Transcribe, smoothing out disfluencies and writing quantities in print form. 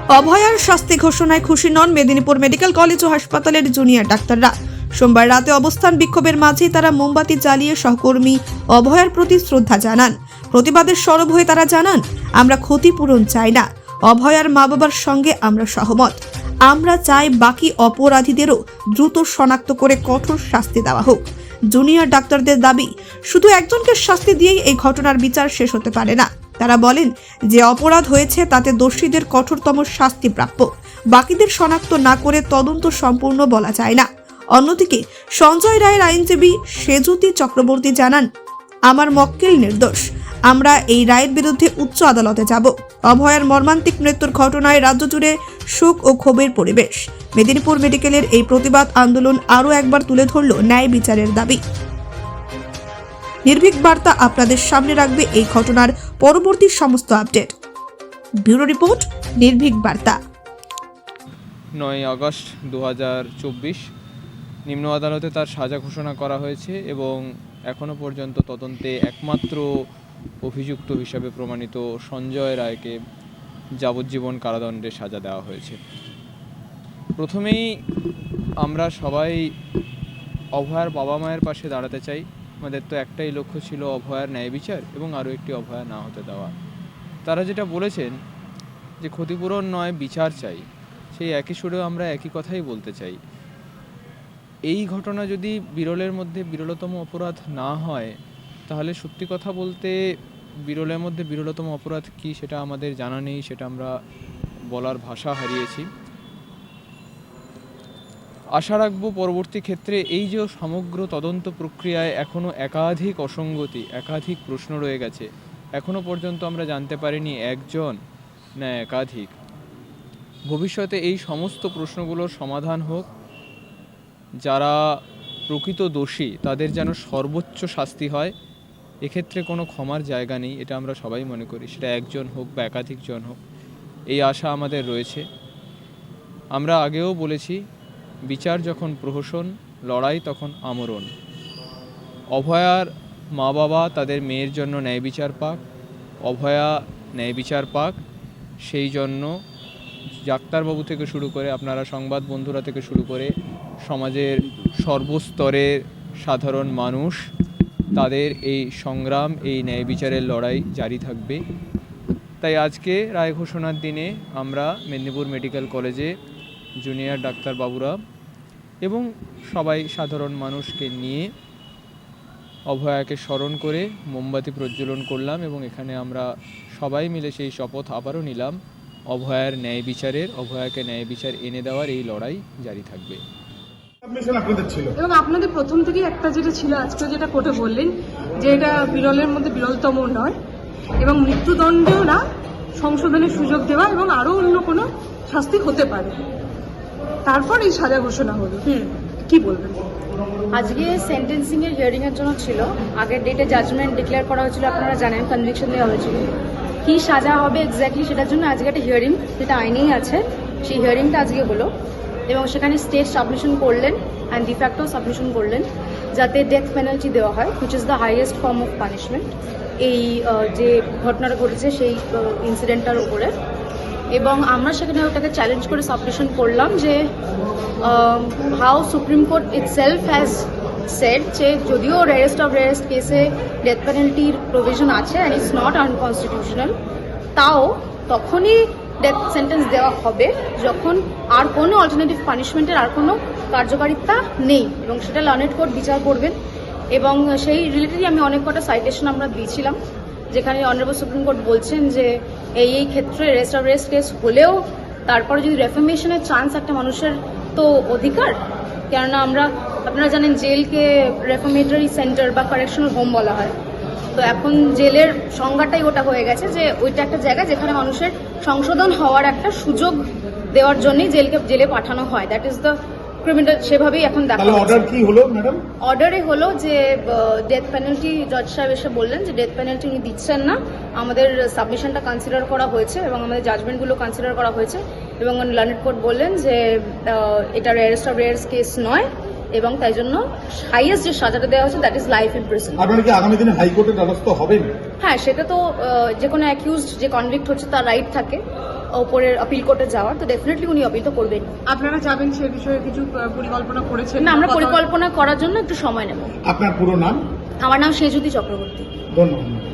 অভয়ার শাস্তি ঘোষণায় খুশি নন মেদিনীপুর মেডিকেল কলেজ ও হাসপাতালের জুনিয়র ডাক্তাররা। সোমবার রাতে অবস্থান বিক্ষোভের মাঝেই তারা মোমবাতি জ্বালিয়ে সহকর্মী অভয়ার প্রতি শ্রদ্ধা জানান। প্রতিবাদের সরব হয়ে তারা জানান, আমরা ক্ষতিপূরণ চাই না, অভয়ার মা বাবার সঙ্গে আমরা সহমত। আমরা চাই বাকি অপরাধীদেরও দ্রুত শনাক্ত করে কঠোর শাস্তি দেওয়া হোক। জুনিয়র ডাক্তারদের দাবি, শুধু একজনকে শাস্তি দিয়েই এই ঘটনার বিচার শেষ হতে পারে না। তারা বলেন, যে অপরাধ হয়েছে তাতে দোষীদের কঠোরতম শাস্তি প্রাপ্য, বাকিদের শনাক্ত না করে তদন্ত সম্পূর্ণ বলা যায় না। অন্যদিকে সঞ্জয় রায়ের আইনজীবী সেজুতি চক্রবর্তী জানান, আমার মক্কেল নির্দোষ, আমরা এই রায়ের বিরুদ্ধে উচ্চ আদালতে যাব। অভয়ার মর্মান্তিক মৃত্যুর ঘটনায় রাজ্য জুড়ে শোক ও ক্ষোভের পরিবেশ। মেদিনীপুর মেডিকেলের এই প্রতিবাদ আন্দোলন আরও একবার তুলে ধরল ন্যায় বিচারের দাবি। নির্ভীক বার্তা আপনাদের সামনে রাখবে এই ঘটনার পরবর্তী সমস্ত আপডেট। ব্যুরো রিপোর্ট, নির্ভীক বার্তা। 9 আগস্ট 2024 নিম্ন আদালতে তার সাজা ঘোষণা করা হয়েছে এবং এখনও পর্যন্ত তদন্তে একমাত্র অভিযুক্ত হিসাবে প্রমাণিত সঞ্জয় রায়কে যাবজ্জীবন কারাদণ্ডের সাজা দেওয়া হয়েছে। প্রথমেই আমরা সবাই অভয়ার বাবা মায়ের পাশে দাঁড়াতে চাই। আমাদের তো একটাই লক্ষ্য ছিল অভয়ার ন্যায় বিচার এবং আরও একটি অভয়া না হতে দেওয়া। তারা যেটা বলেছেন যে ক্ষতিপূরণ নয়, বিচার চাই, সেই একই সুরেও আমরা একই কথাই বলতে চাই। এই ঘটনা যদি বিরলের মধ্যে বিরলতম অপরাধ না হয়, তাহলে সত্যি কথা বলতে বিরলের মধ্যে বিরলতম অপরাধ কি সেটা আমাদের জানা নেই, সেটা আমরা বলার ভাষা হারিয়েছি। আশা রাখবো পরবর্তী ক্ষেত্রে এই যে সমগ্র তদন্ত প্রক্রিয়ায় এখনও একাধিক অসঙ্গতি, একাধিক প্রশ্ন রয়ে গেছে, এখনও পর্যন্ত আমরা জানতে পারিনি একজন না একাধিক। ভবিষ্যতে এই সমস্ত প্রশ্নগুলোর সমাধান হোক, যারা প্রকৃত দোষী তাদের যেন সর্বোচ্চ শাস্তি হয়। এক্ষেত্রে কোনো ক্ষমার জায়গা নেই, এটা আমরা সবাই মনে করি, সেটা একজন হোক বা একাধিকজন হোক, এই আশা আমাদের রয়েছে। আমরা আগেও বলেছি, বিচার যখন প্রহসন, লড়াই তখন আমরণ। অভয়ার মা বাবা তাদের মেয়ের জন্য ন্যায় বিচার পাক, অভয়া ন্যায় বিচার পাক, সেই জন্য ডাক্তারবাবু থেকে শুরু করে আপনারা সংবাদ বন্ধুরা থেকে শুরু করে সমাজের সর্বস্তরের সাধারণ মানুষ, তাদের এই সংগ্রাম, এই ন্যায় বিচারের লড়াই জারি থাকবে। তাই আজকে রায় ঘোষণার দিনে আমরা মেদিনীপুর মেডিকেল কলেজে জুনিয়র ডাক্তারবাবুরা এবং সবাই সাধারণ মানুষকে নিয়ে অভয়াকে স্মরণ করে মোমবাতি প্রজ্বলন করলাম এবং এখানে আমরা সবাই মিলে সেই শপথ আবারও নিলাম, অভয়ার ন্যায় বিচারের, অভয়াকে ন্যায় বিচার এনে দেওয়ার এই লড়াই জারি থাকবে। এবং আপনাদের প্রথম থেকেই একটা যেটা ছিল, আজকে যেটা কোর্টে বললেন যে এটা বিরলের মধ্যে বিরলতম নয় এবং মৃত্যুদণ্ডেও না, সংশোধনের সুযোগ দেওয়া এবং আরো অন্য কোনো শাস্তি হতে পারে, তারপর এই সাজা ঘোষণা হলো। কি বলবেন? আজকে সেন্টেন্সিং এর হিয়ারিং এর জন্য ছিল, আগের ডেটে জাজমেন্ট ডিক্লেয়ার করা হয়েছিল, আপনারা জানেন, কনভিকশন দেওয়া হয়েছিল। কি সাজা হবে এক্স্যাক্টলি সেটার জন্য আজকে একটা হিয়ারিং, যেটা আইনেই আছে, সেই হিয়ারিংটা আজকে হলো এবং সেখানে স্টেট সাবমিশন করলেন অ্যান্ড ডিফ্যাক্টো সাবমিশন করলেন যাতে ডেথ পেনাল্টি দেওয়া হয়, which is the highest form of punishment এই যে ঘটনাটা ঘটেছে সেই ইনসিডেন্টটার উপরে। এবং আমরা সেখানে ওটাকে চ্যালেঞ্জ করে সাবমিশন করলাম যে how supreme court itself has said যে যদিও রেয়ারেস্ট অফ রেয়ারেস্ট কেসে ডেথ পেনাল্টির প্রভিশন আছে অ্যান্ড ইটস নট আনকনস্টিটিউশনাল, তাও তখনই ডেথ সেন্টেন্স দেওয়া হবে যখন আর কোনো অল্টারনেটিভ পানিশমেন্টের আর কোনো কার্যকারিতা নেই এবং সেটা লার্নেড কোর্ট বিচার করবেন। এবং সেই রিলেটেডই আমি অনেক কটা সাইটেশন আমরা দিয়েছিলাম, যেখানে অনারেবল সুপ্রিম কোর্ট বলছেন যে এই ক্ষেত্রে রেস্ট অফ রেস্ট কেস হলেও তারপরে যদি রেফরমেশনের চান্স একটা মানুষের তো অধিকার, কেননা আপনারা জানেন জেলকে রেফরমেটরি সেন্টার বা কারেকশনাল হোম বলা হয়, তো এখন জেলের সংজ্ঞাটাই ওটা হয়ে গেছে যে ওইটা একটা জায়গা যেখানে মানুষের সংশোধন হওয়ার একটা সুযোগ দেওয়ার জন্যই জেলে পাঠানো হয়। দ্যাট ইজ দ্য ক্রিমিনাল, সেভাবেই এখন দেখা হচ্ছে। অর্ডার কি হলো ম্যাডাম? অর্ডারে হলো যে ডেথ পেনাল্টি, জজ সাহেব এসে বললেন যে ডেথ পেনাল্টি উনি দিচ্ছেন না, আমাদের সাবমিশনটা কনসিডার করা হয়েছে এবং আমাদের জাজমেন্টগুলো কনসিডার করা হয়েছে এবং লার্নেড কোর্ট বললেন যে এটা রেয়ারেস্ট অফ রেয়ারেস্ট কেস নয় এবং তাই জন্য হাইয়েস্ট যে সাজাটা দেওয়া হয়েছে দ্যাট ইজ লাইফ ইমপ্রিজনমেন্ট। আপনারা কি আগামী দিনে হাইকোর্টের দ্বারস্থ হবেন? হ্যাঁ, সেটা তো যে কোনো অ্যাকিউজড যে কনভিক্ট হচ্ছে তার রাইট থাকে, ওপরের আপিল কোর্টে যাওয়ার, তো ডেফিনেটলি উনি আপিল তো করবেন। আপনারা যাবেন সে বিষয়ে কিছু পরিকল্পনা করেছেন? না, আমরা পরিকল্পনা করার জন্য একটু সময় নেব। আপনার পুরো নাম? আমার নাম সেজুতি চক্রবর্তী। ধন্যবাদ।